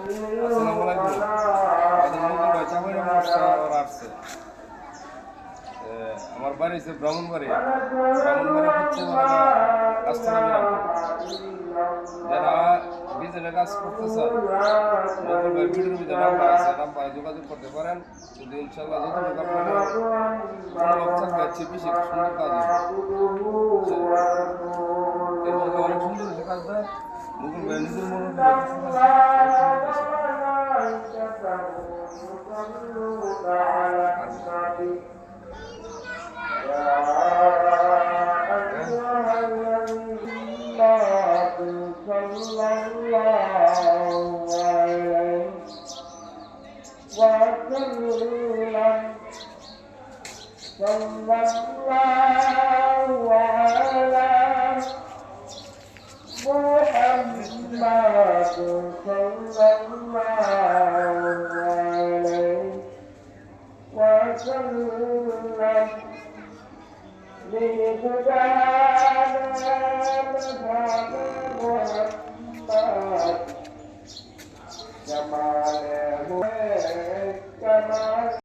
আসসালামু আলাইকুম। আমাদের মুকুল ভাই চাকরি সমস্যা ওর আসছে। আমার বাড়ি হচ্ছে ব্রাহ্মণবাড়ি হচ্ছে কাস্তরা বিরামপুর। যারা বিজনেস কাজ করতে চায় মুকুল ভাই ভিডিওর ভিতরে নাম্বার আছে, নাম্বারে যোগাযোগ করতে পারেন। যদি ইনশাল্লাহ যতটুকু আপনারা মনোভাব থাকবে হচ্ছে বেশি সুন্দর কাজ হবে। অনেক সুন্দর হয়েছে কাজটা। মুকুল ভাই নিজের Jamal